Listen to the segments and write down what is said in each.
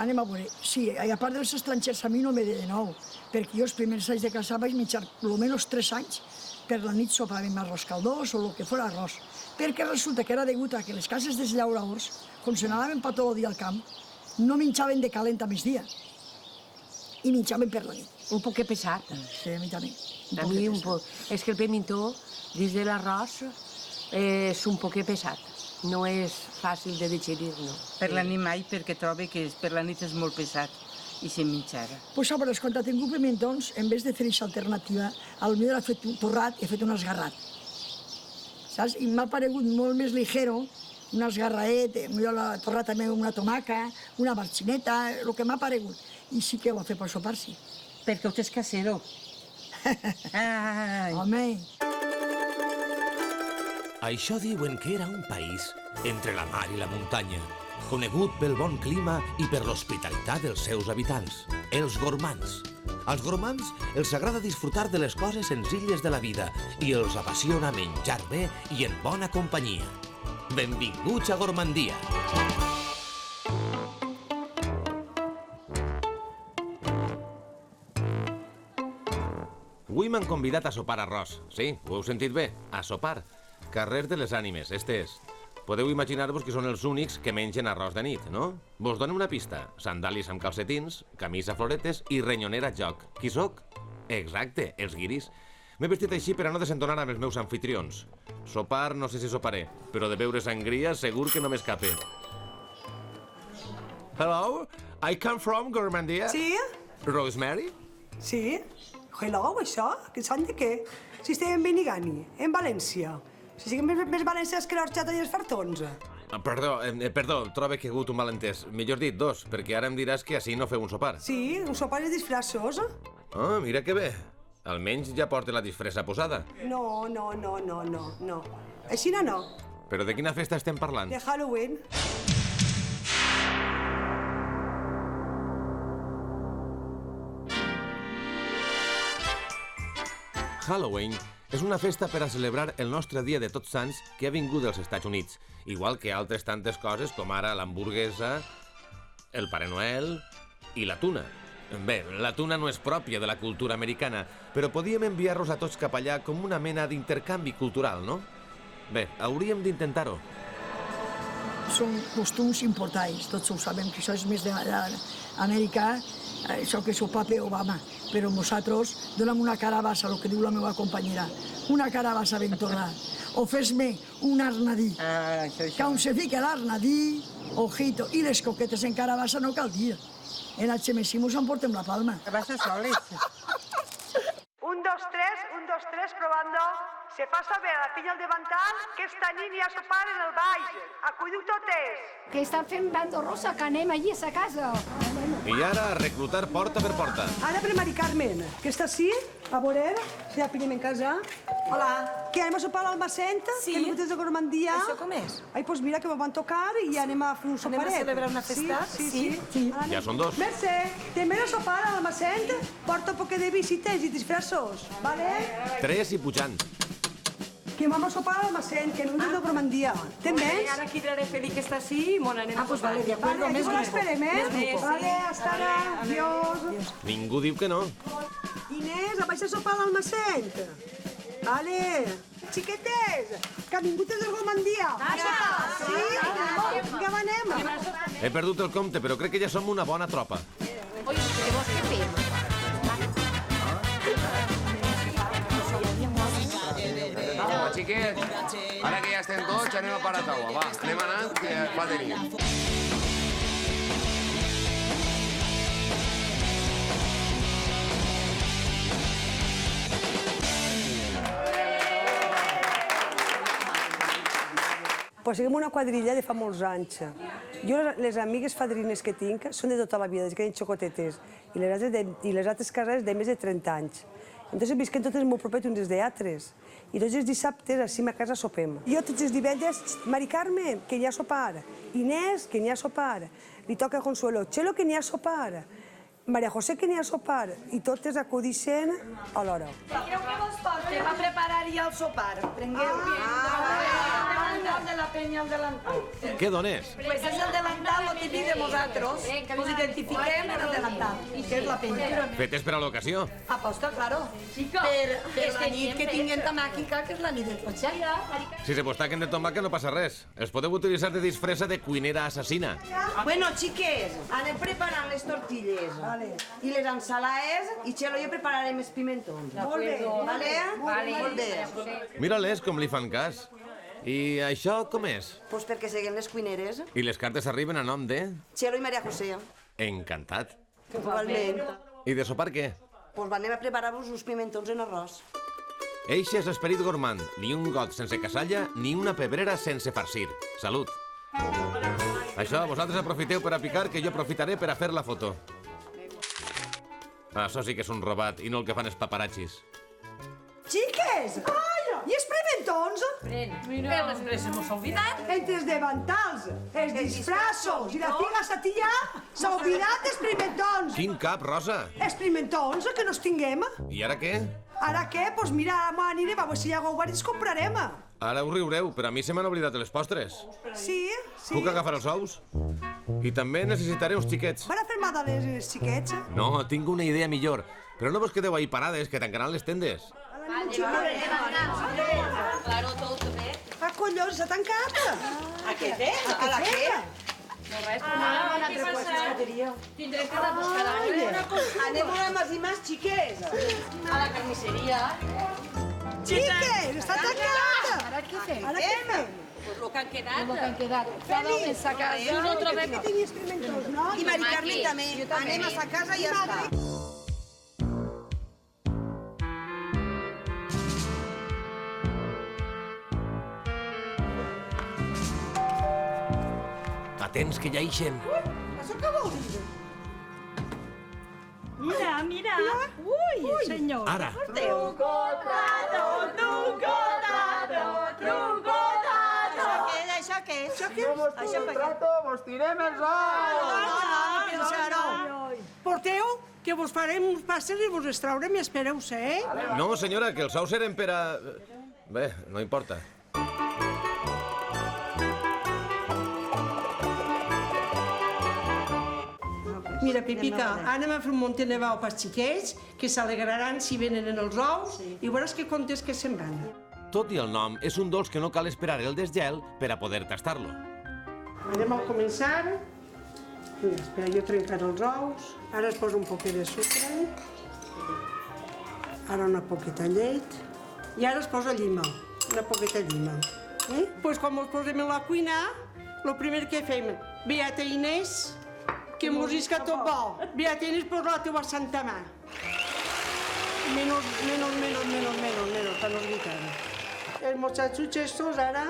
anem a veure. Sí, a part dels estrangers, a mi no m'he de nou, perquè jo els primers anys de casar vaig menjar almenys 3 anys per la nit sopàvem arròs caldós o el que fos arròs. Perquè resulta que era degut a que les cases dels llauradors, com se n'anaven per tot el dia al camp, no menjaven de calent a migdia i menjaven per la nit. Un poquet pesat. Sí, a mi també. A mi un poc. És que el pimentó, dins de l'arròs, és un poquet pesat. No és fàcil de digerir, no. Per la nit mai, perquè trobo que per la nit és molt pesat i se menjara. Pues sabràs, quan he tingut pimentons, en vez de fer aquesta alternativa, potser he fet un torrat i he fet un esgarrat. Saps? I m'ha paregut molt més ligero, un esgarraet, millor la torrat també una tomaca, una barcineta, el que m'ha paregut. I sí que ho ha fet per sopar, sí. Perquè ho és casero. Ai. Home... Això diuen que era un país entre la mar i la muntanya, conegut pel bon clima i per l'hospitalitat dels seus habitants, els gormands. Als gormands els agrada disfrutar de les coses senzilles de la vida i els apassiona menjar bé i en bona companyia. Benvinguts a Gormandia! Avui m'han convidat a sopar arròs. Sí, ho heu sentit bé, a sopar. Carrer de les Ànimes, este és. Podeu imaginar-vos que són els únics que mengen arròs de nit, no? Vos dono una pista. Sandàlies amb calcetins, camisa floretes i renyonera joc. Qui sóc? Exacte, els guiris. M'he vestit així per a no desentonar amb els meus anfitrions. Sopar no sé si soparé, però de beure sangria segur que no m'escape. Hello, I come from Gormandia. Sí? Rosemary? Sí? Hello, això? Que són de què? Si estem en Benigani, en València. Si siguem més valencians que l'orxata i els fartons. Perdó, trobo que hi ha hagut un malentès. Millor dit, dos, perquè ara em diràs que així no feu un sopar. Sí, un sopar de disfressos. Ah, mira que bé. Almenys ja porta la disfressa posada. No. Així no. Però de quina festa estem parlant? De Halloween. Halloween és una festa per a celebrar el nostre dia de Tots Sants que ha vingut dels Estats Units, igual que altres tantes coses com ara l'hamburguesa, el Pare Noel i la tuna. Bé, la tuna no és pròpia de la cultura americana, però podíem enviar-los a tots cap allà com una mena d'intercanvi cultural, no? Bé, hauríem d'intentar-ho. Són costums importats, tots ho sabem, que això és més d'Amèrica, això que és el paper Obama, però nosaltres donem una carabassa, el que diu la meva companyera, una carabassa ben torrada, o fes-me un arnadí, que on se fica l'arnadí, ojito, i les coquetes en carabassa no cal dir. En HMC mos emportem la palma. Carabassa soles. 1, 2, 3, probando. Se fa saber a la pinya al davantal que esta nit hi ha sopar en el baix. Acudiu totes. Que estan fent bando rosa, que anem allí a sa casa. I ara a reclutar porta per porta. Ara per Mari Carmen, que està així, a veure, si la pinya en casa. Hola. Que anem a sopar a l'Almacenta, Sí. que hem vingut des de Gormandia. Això com és? Ai, doncs mira que me van tocar i anem a fer un soparet. Anem a celebrar una festa? Sí. Ja són dos. Mercè, també a sopar a l'Almacenta, porta un poc de visites i disfressos, vale? 3 i pujant. Que vam a sopar a l'Almacent, que no hem de Gormandia. Te'n vens? Ara quedaré feliç que està així i m'ho anem a Pues vale, de acuerdo, Vale, més aquí l'esperem, eh? grupo. Vale, hasta ara. Adiós. Ningú diu que no. Inés, vaig a sopar a l'Almacent. Vale. Xiquetes, que ha vingut des de Gormandia. A sopar. Sí? Vinga, anem. He perdut el compte, però crec que ja som una bona tropa. Oi, llavors què fem? Va, xiquets, ara que ja estem tots, anem a parar taula. Va, anem anant, que fa de nit. Pues siguem una quadrilla de fa molts anys. Jo, les amigues fadrines que tinc són de tota la vida, des que eren xocotetes, i les altres cases de més de 30 anys. Entonces visquem totes molt propet unes d'altres. I tots els dissabtes, així a casa sopem. Jo tots els divendres, Mari Carmen, que n'hi ha sopar. Inés, que n'hi ha sopar. Li toca a Consuelo, Txelo, que n'hi ha sopar. Maria José, que n'hi ha sopar. I totes acudixen a l'hora. Prengueu que vos portem a preparar ja el sopar. Prengueu. delantal de la penya, el delantal. Què dones? Pues és el delantal, lo típic de nosaltres. Nos identifiquem en el delantal, que és la penya. Fetes per a l'ocasió. Aposta, claro. Per la nit que tinguem tamàquica, que és la nit del cotxe. Si se vos taquen de tomàquet no passa res. Els podeu utilitzar de disfressa de cuinera assassina. Bueno, xiques, anem preparant les tortilles i les ensalades i Xelo i jo prepararem els pimentons. Molt bé. Vale? Molt bé. Mira-les com li fan cas. I això com és? Pues perquè seguen les cuineres. I les cartes arriben a nom de... Xelo i Maria José. Encantat. Igualment. I de sopar què? Pues anem a preparar-vos uns pimentons en arròs. Eixe és esperit gourmand. Ni un got sense casalla, ni una pebrera sense farcir. Salut. Això, vosaltres aprofiteu per a picar, que jo aprofitaré per a fer la foto. Això sí que és un robat, i no el que fan els paparatxis. Xiques! I els pimentons? Mira, les hemos olvidat. Entre els davantals, els disfressos i la figa satilla, s'ha oblidat els pimentons. Quin cap, Rosa! Els pimentons, que no els tinguem. I ara què? Ara què? Doncs mira, ara anirem a veure si hi ha guard i els comprarem. Ara us riureu, però a mi se m'han oblidat les postres. Sí? Puc agafar els ous? I també necessitaré uns xiquets. Van a fer magdalenes i els xiquets? No, tinc una idea millor. Però no vos quedeu ahí parades, que tancaran les tendes. Claro, tot bé. Ah, collons, s'ha tancat. A què té? A la què? Tindrem que anar a buscar Anem a més i més, xiques. a la carnisseria. Xiques, està tancat. Ara què fem? Ara què fem? Pues lo que han quedat. Com que han quedat? Cada un en sa casa. Si no trobem... Que tinguis pimentons, no? I Mari Carmen també. Anem a sa casa i ja està. Atents, que ja ixen. Això què vol dir? Mira, mira. Ui, senyor. Ara. Això què és? Això què és? Això per què? Vos tirem els ous! Porteu, que vos farem uns passes i vos els traurem i espereu-se, eh? No, senyora, que els ous eren per a... Bé, no importa. Mira, Pepica, anem a fer un montenevau pels xiquets, que s'alegraran si venen en els ous, i veuràs que contes que se'n van. Tot i el nom, és un dolç que no cal esperar el desgel per a poder tastar-lo. Anem a començar. Mira, espera, jo trencaré els ous. Ara es posa un poquet de sucre. Ara una poqueta llet. I ara es posa llima, una poqueta llima. Pues quan ens posem a la cuina, el primer que fem, Beata Inés, que mos isca tot bo. Beata Inés, posa la teua santa mà. Menos, per no gritar. Els muchachos estos ara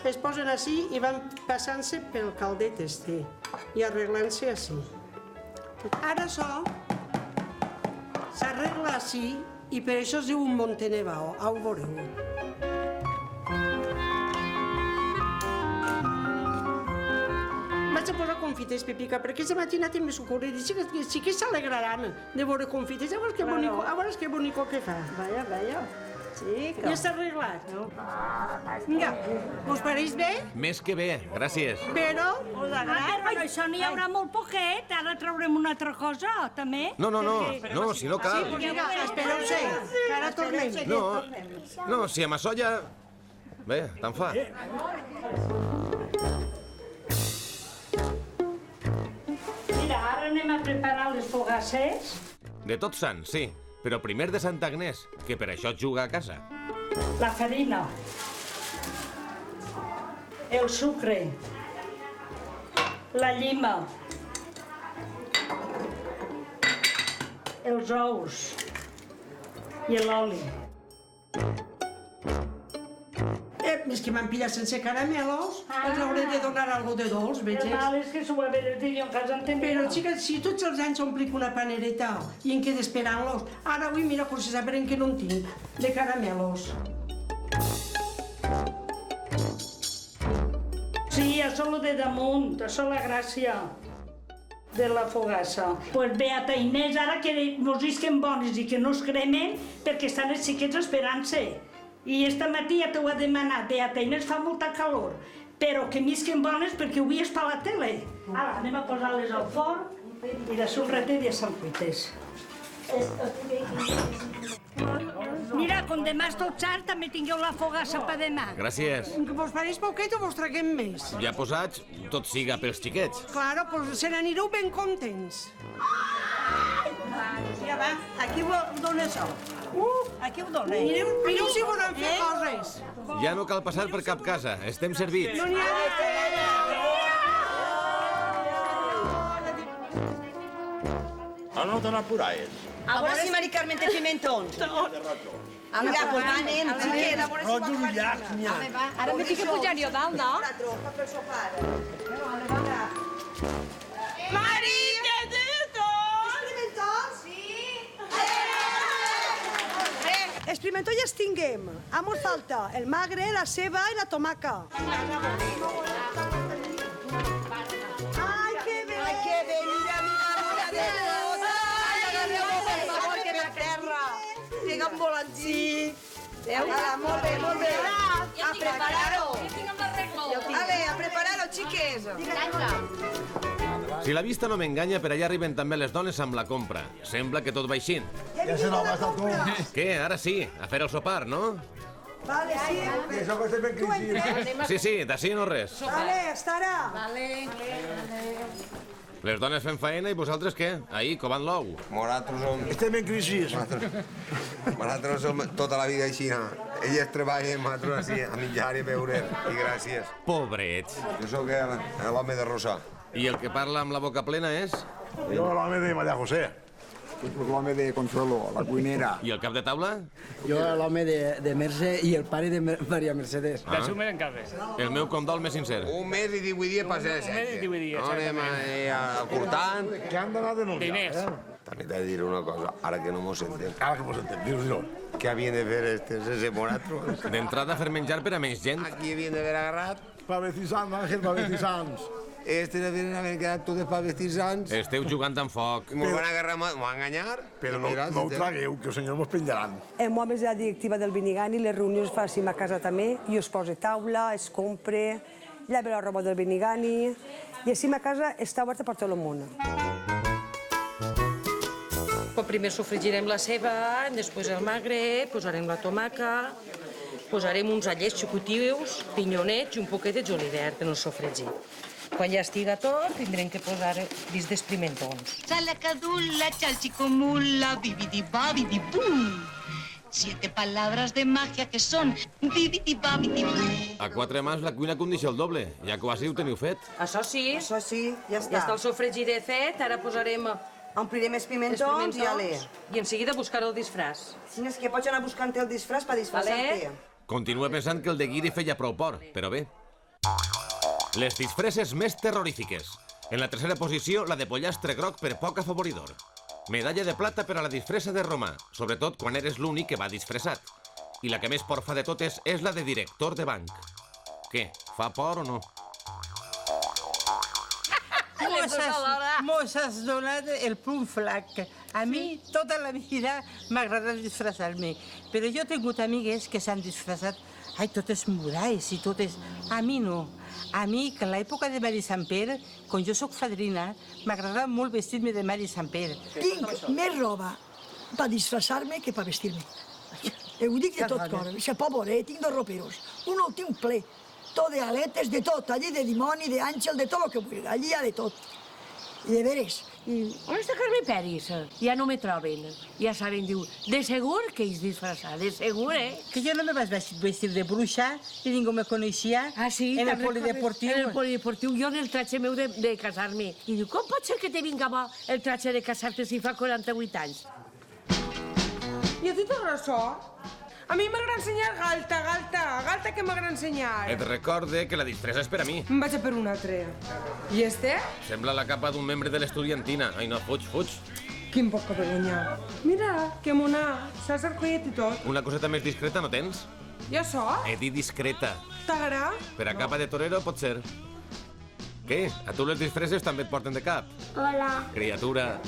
es posen així i van passant-se pel caldet este i arreglant-se així. Ara això s'arregla així i per això es diu un montenevao, ho veureu. Vaig a posar confites, Pepica, perquè aquesta matina també s'ho corre i sí que s'alegraran de veure confites. A veure que bonico que fa. Vaya. Sí, Ja està arreglat. Vinga, us pareix bé? Més que bé, gràcies. Però... Però això n'hi haurà molt poquet. Ara traurem una altra cosa, també. No, si no cal. Vinga, espereu-se, que ara tornem. No, si amb això ja... Bé, tant fa. Mira, ara anem a preparar les fogasses. De Tots Sants, sí. Però primer de Santa Agnès, que per això juga a casa. La farina. El sucre. La llima. Els ous. I l'oli. És que m'han pillat sense caramelos, els hauré de donar algo de dolç, veig. El mal és que s'ho va haver de dir en casa en temps. Però, xica, si tots els anys omplic una panereta i em quedo esperant-los, ara avui mira per si saben que no en tinc, de caramelos. Sí, això lo de damunt, això la gràcia de la fogassa. Pues Beata Inés, ara que mos isquen bones i que no es cremen, perquè estan els xiquets esperant-se. I esta matí ja t'ho he demanat, de Atenes fa molta calor, però que misquen bones perquè ho veies per la tele. Ara, anem a posar-les al forn i de un ratet ja són cuites. Mira, com demà és tot xart, també tingueu la fogassa per demà. Gràcies. Que vos pareix poquet o vos traguem més? Ja posats, tot siga pels xiquets. Claro, pues se n'anireu ben contents. Ja va, aquí ho dona això. Aquí ho dona. Mireu si volen fer coses. Ja no cal passar per cap casa, estem servits. No n'hi ha de fer. No te n'apurais. A veure si Mari Carmen té pimentons. Mira, pues va, anem, xiquet, a veure si Rojo un llac, n'hi ha. Ara m'he que pujar jo dalt, no? tropa pel sopar. Mari, què dius? Pimentons? Sí. Els pimentons ja els tinguem. A mos falta el magre, la ceba i la tomaca. Ai, que bé! Ai, que bé, mira de tot. Ai, agarreu-vos, per favor, que ve a terra. Vinga, un volantí. Molt bé, molt bé. A preparar-ho. Ale, a preparar-ho, xiques. Si la vista no m'enganya, per allà arriben també les dones amb la compra. Sembla que tot va així. Ja se n'ha gastat tot. Què, ara sí, a fer el sopar, no? Vale, sí. I això que estem en crisi. Sí, d'ací no res. Vale, estarà. Les dones fent feina i vosaltres què? Ahir, covant l'ou. Nosaltres som... Estem en crisi. Nosaltres som tota la vida així. Elles treballen, nosaltres així, a mitjar i beure. I gràcies. Pobrets. Jo sóc l'home de Rosa. I el que parla amb la boca plena és? Jo l'home de María José. L'home de Consuelo, la cuinera. I el cap de taula? Jo l'home de Mercè i el pare de Maria Mercedes. Ah. El meu condol més sincer. Un mes i 18 dies per ser de setge. Un mes i 18 dies, anem curtant. Que han d'anar a denunciar. També t'he de dir una cosa, ara que no mos sentem. Ara que mos sentem, dius-ho. Què havien de fer estes, ese moratros? D'entrada fer menjar per a més gent. Aquí havien d'haver agarrat. Pavetissants, Àngel, pavetissants. Estes havien d'haver quedat totes pavetissants. Esteu jugant amb foc. Mos van agarrar, mos van enganyar. Però no ho tragueu, que els senyors mos penjaran. Hem homes de la directiva del Benigani, les reunions es facin a casa també, i es posa taula, es compra, llava la roba del Benigani, i així a casa està oberta per tot el món. Primer sofregirem la ceba, després el magre, posarem la tomaca, posarem uns allets xicutius, pinyonets i un poquet de julivert en el sofregir. Quan ja estiga tot, tindrem que posar dins dels pimentons. Salacadulla, chalchicomula, bibidi-babidi-bum. 7 palabras de magia que són bibidi-babidi-bum. A 4 mans la cuina condició el doble. Ja quasi ho teniu fet. Això sí, Això sí, ja està. ja està el sofregiret fet, ara posarem Omplirem els pimentons i ale. i en seguida buscar el disfraç. Si no és que pots anar buscant el disfraç per disfressar-te. Continua pensant que el de Guiri feia prou por, però bé. Les disfresses més terrorífiques. En la tercera posició, la de pollastre groc per poc afavoridor. Medalla de plata per a la disfressa de Romà, sobretot quan eres l'únic que va disfressat. I la que més por fa de totes és la de director de banc. Què, fa por o no? Mos has donat el punt flac. A mi tota la vida m'ha agradat disfressar-me, però jo he tingut amigues que s'han disfressat, totes muralles i totes... A mi no. A mi, que en l'època de Mari Sant Pere, quan jo sóc fadrina, m'agradava molt vestir-me de Mari Sant Pere. Tinc més roba per disfressar-me que per vestir-me. Ho dic de tot cor. Se pot veure, tinc 2 roperos. Un el tinc ple. Tot d'aletes, de tot. Allí de dimoni, d'àngel, de tot el que vulgui. Allí hi ha de tot. I de veres. On està Carme Peris? Ja no me troben. Ja saben, diu, de segur que és disfressada, de segur, Que jo no me vaig vestir de bruixa i ningú me coneixia en el polideportiu. En el polideportiu, jo en el tratge meu de casar-me. I diu, com pot ser que te vinga bo el tratge de casar-te si fa 48 anys? I a tu té raó? A mi m'agrada ensenyar galta que m'agrada ensenyar. Et recorde que la disfressa és per a mi. Em vaig a per un altre. I este? Sembla la capa d'un membre de l'estudiantina. Ai, no, fuig. Quin poca vergonya. Mira, que mona, saps el collet i tot. Una coseta més discreta no tens? Ja so? He dit discreta. T'agrada? Per a capa de torero pot ser. Què? A tu les disfresses també et porten de cap? Hola. Criatura.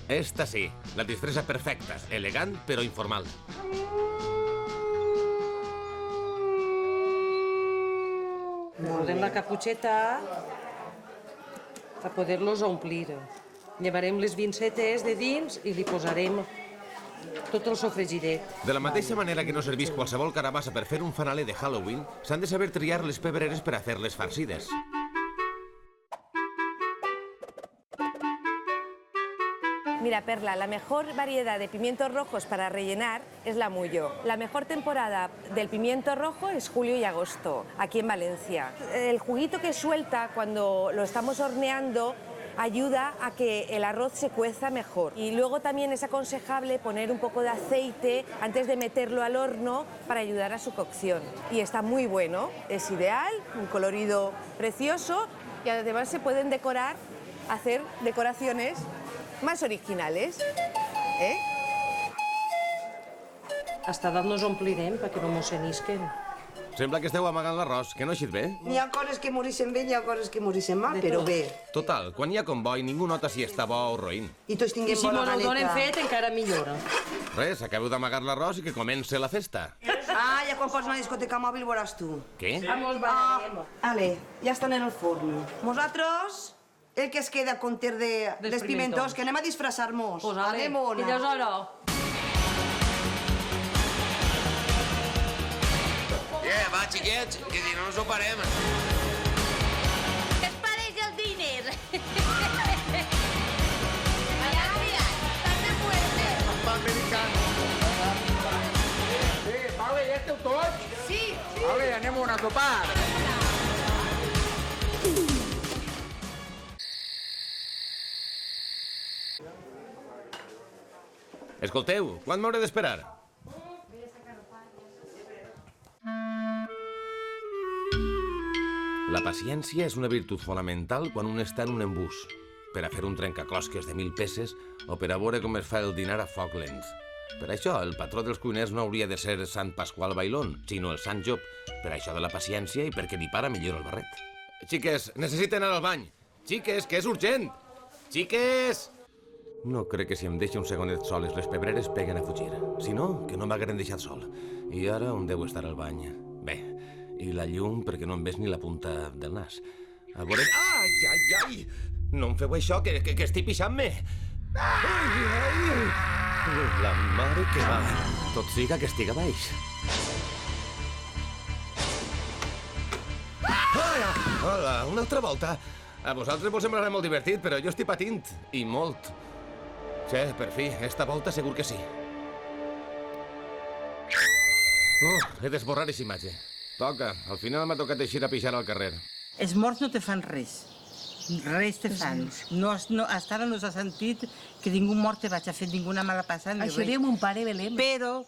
Esta sí, la disfressa perfecta, elegant però informal. Posarem la caputxeta per poder-los omplir. Llevarem les vincetes de dins i li posarem tot el sofregidet. De la mateixa manera que no servís qualsevol carabassa per fer un fanaler de Halloween, s'han de saber triar les pebreres per a fer-les farcides. Mira, Perla, la mejor variedad de pimientos rojos para rellenar es la Mullo. La mejor temporada del pimiento rojo es julio y agosto, aquí en Valencia. El juguito que suelta cuando lo estamos horneando ayuda a que el arroz se cueza mejor. Y luego también es aconsejable poner un poco de aceite antes de meterlo al horno para ayudar a su cocción. Y está muy bueno, es ideal, un colorido precioso y además se pueden decorar, hacer decoraciones más originales. Hasta edat no els omplirem perquè no mossenisquen. Sembla que esteu amagant l'arròs, que no ha eixit bé. N'hi ha coses que morixen bé, n'hi ha coses que morixen mal, però bé. Total, quan hi ha convoi, ningú nota si està bo o roïn. I tots I tinguem si bona mos el donen galeta. fet, encara millora. Res, acabeu d'amagar l'arròs i que comence la festa. Ah, ja quan pots una discoteca mòbil veuràs tu. Què? Ale, ja estan en el forn. Nosaltres, el que es queda a compte dels pimentons, que anem a disfressar-nos. Pues ale, Anem ona. que ja és hora. Va, xiquets, que si no, no soparem. ¿Qué os parece el dinner? Mira, mira, están de fuerte. Pa americano. Vale, ja esteu tots? Sí. Vale, anem a sopar. Escolteu, quan m'hauré d'esperar? La paciència és una virtut fonamental quan un està en un embús, per a fer un trencaclosques de 1.000 peces o per a veure com es fa el dinar a foc lent. Per això, el patró dels cuiners no hauria de ser Sant Pasqual Bailón, sinó el Sant Job, per això de la paciència i perquè li para millor el barret. Xiques, necessiten anar al bany. Xiques, que és urgent! Xiques! No crec que si em deixa un segonet soles les pebreres peguen a fugir. Si no, que no m'hagueren deixat sol. I ara on deu estar el bany? Bé, i la llum perquè no em ves ni la punta del nas. A veure... Ai, ai, ai! No em feu això, que estic pixant-me! Ai, ai! La mare que va! Tot siga que estic a baix. Ai, hola, una altra volta. A vosaltres vos semblarà molt divertit, però jo estic patint. I molt. Sí, per fi, esta volta segur que sí. He d'esborrar aquesta imatge. Toca, al final m'ha tocat eixir a pixar al carrer. Els morts no te fan res. Res te fan. No, hasta ara no s'ha sentit que ningú mort te vaig a fer ninguna mala passada ni Això res. diu mon pare, Belém. Però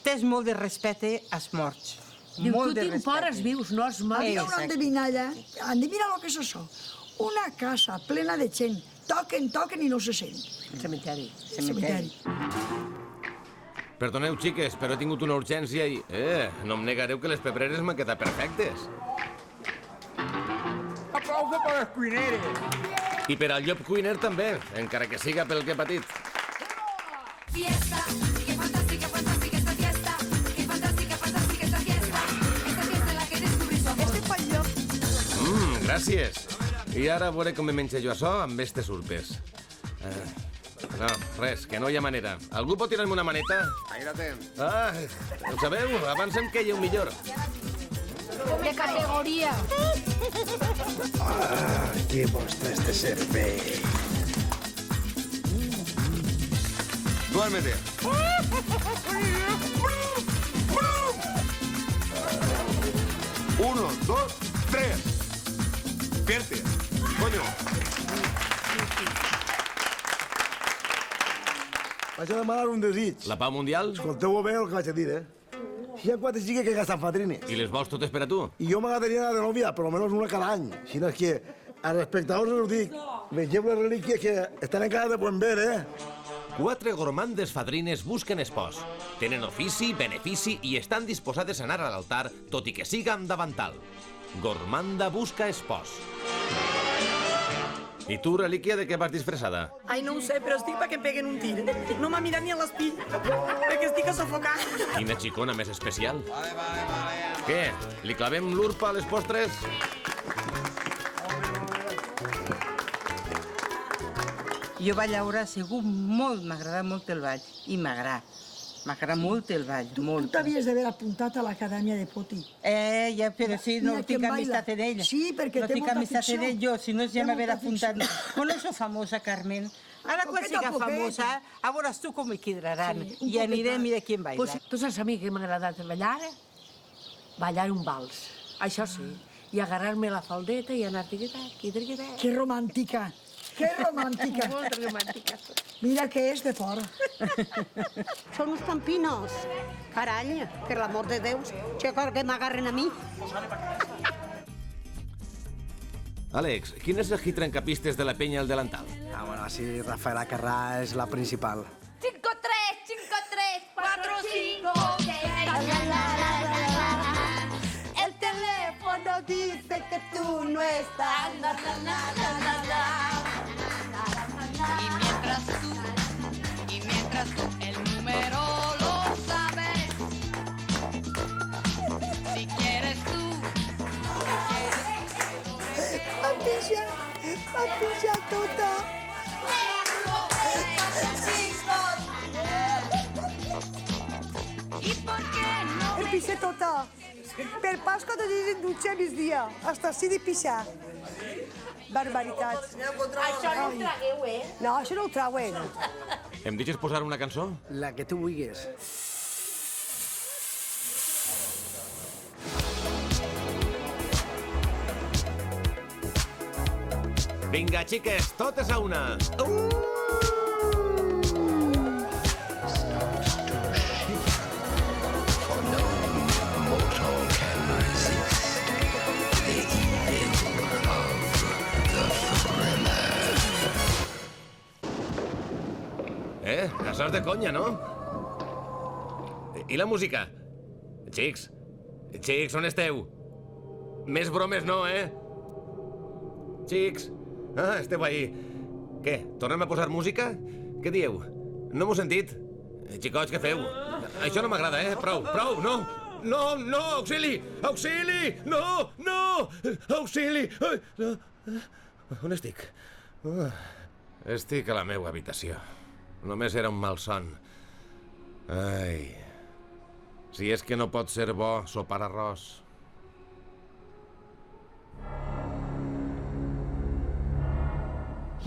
tens molt de respecte als morts. Diu, Molt tu de tinc por als vius, no als morts. Havia una endevinalla, endevina lo que és això. Una casa plena de gent. Toquen, toquen i no se sent. Cementeri. Cementeri. Perdoneu, xiques, però he tingut una urgència i... no em negareu que les pebreres m'han quedat perfectes. Aplauso per els cuineres. I per al llop cuiner també, encara que siga pel que he patit. Fiesta, qué fantástica, fantástica esta fiesta. Qué fantástica, fantástica esta fiesta. Esta fiesta en la que descubrí su amor. Este fan llop. Gràcies. I ara veuré com me menjo jo açò amb estes urpes. No, res, que no hi ha manera. Algú pot tirar-me una maneta? Ahí la tens. Ah, ho sabeu? Abans em queieu millor. De categoria. Ah, que vostre este cervell. Duérmete. 1, 2, 3. Despierte. Coño. Vaig a demanar un desig. La pau mundial? Escolteu-ho bé el que vaig a dir, Si hi ha 4 xiques que gasten fadrines. I les vols totes per a tu? I jo m'agradaria anar de novia, per almenys una cada any. Si no és que als espectadors els dic, vegeu les relíquies que estan encara de buen ver, 4 gormandes fadrines busquen espòs. Tenen ofici, benefici i estan disposades a anar a l'altar, tot i que siga amb davantal. Gormanda busca espòs. I tu, relíquia, de què vas disfressada? Ai, no ho sé, però estic perquè em peguen un tir. No m'ha mirat ni a l'espill, perquè estic a sufocar. Quina xicona més especial. Vale. Què? Li clavem l'urpa a les postres? Jo ballaure segur molt, m'agrada molt el ball. I m'agrada. M'agrada molt el ball, molt. Tu t'havies d'haver apuntat a l'acadèmia de Poti. Ja, però sí, no Mira tinc que amistat en ell. Sí, perquè no té tinc molta amistat en afició. ell jo, si no ja Té m'haver molta apuntat. afició. Con eso famosa, Carmen. Ara quan Poquet a siga poquet. famosa, a veuràs tu com me quedaran. Sí, un I anirem poquet. i de qui baila. Pues, tu saps a mi que m'ha agradat ballar? Ballar un vals, això sí. I agarrar-me la faldeta i anar tiquitac. Que romàntica, que romàntica. Molt romàntica. Mira que és de fora. Són uns campinos. Carall, per l'amor de Déu, que m'agarren a mi. Àlex, quin és el hit trencapistes de la penya al delantal? Bueno, sí, Rafaela Carrà és la principal. 5, 3, 5, 3, 4, 5, 6. El teléfono dice que tú no estás. Y mientras tú el número lo sabes, si quieres tú. Patilla tota. ¿Y por qué no? El pixer tota. Per Pasqua te dicen dutxa migdia. Hasta així de pixar. Barbaritats. Això no ho tragueu, No, això no ho trauen. Em deixes posar una cançó? La que tu vulguis. Vinga, xiques, totes a una! Això és de conya, no? I la música? Xics, on esteu? Més bromes no, Xics, esteu ahí. Què, tornem a posar música? Què dieu? No m'ho sentit? Xicots, què feu? Això no m'agrada, Prou, no! No, auxili! Auxili! No! Auxili! On estic? Estic a la meva habitació. Només era un malson. Ai... Si és que no pot ser bo sopar arròs.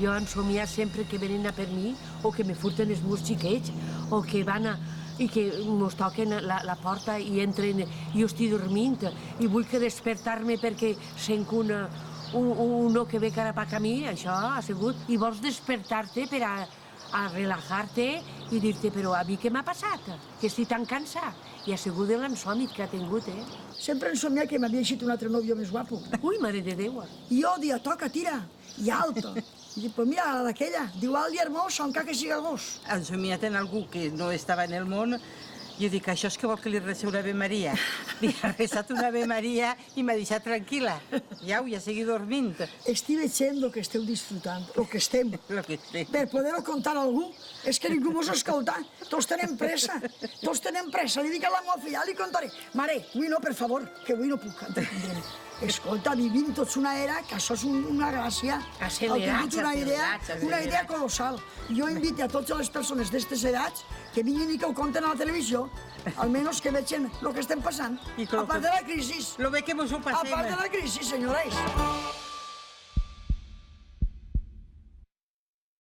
Jo han somiat sempre que venen a per mi, o que me furten els meus xiquets, o que van a... i que mos toquen la porta i entren, i jo estic dormint, i vull que despertar-me perquè sent uno que ve cara pa camí, això ha sigut, i vols despertar-te per a relajar-te i dir-te, però a mi què m'ha passat? Que estic tan cansat. I ha sigut l'ensòmit que ha tingut, Sempre hem somiat que m'havia eixit un altre nòvio més guapo. Ui, mare de Déu. I jo dia, toca, tira, i alto. I dic, pues mira, la d'aquella, diu, alt i hermoso, encara que siga gos. Han somiat en algú que no estava en el món. Jo dic, això és que vol que li reci una Ave Maria. Li ha rezat una Ave Maria i m'ha deixat tranquil·la. Ja seguit dormint. Estic veient el que esteu disfrutant, el que estem. Per poder-ho contar a algú, és que ningú mos escolta. Tots tenem pressa. Li dic a la meva filla, li contaré. Mare, avui no, per favor, que avui no puc. Escolta, vivim tots una era, que això és una gràcia. Heu tingut una idea colossal. Jo invito a totes les persones d'aquestes edats que vinguin i que ho conten a la televisió, almenys que vegin el que estem passant. A part de la crisi. Lo bé que mos ho passem. A part de la crisi, senyores.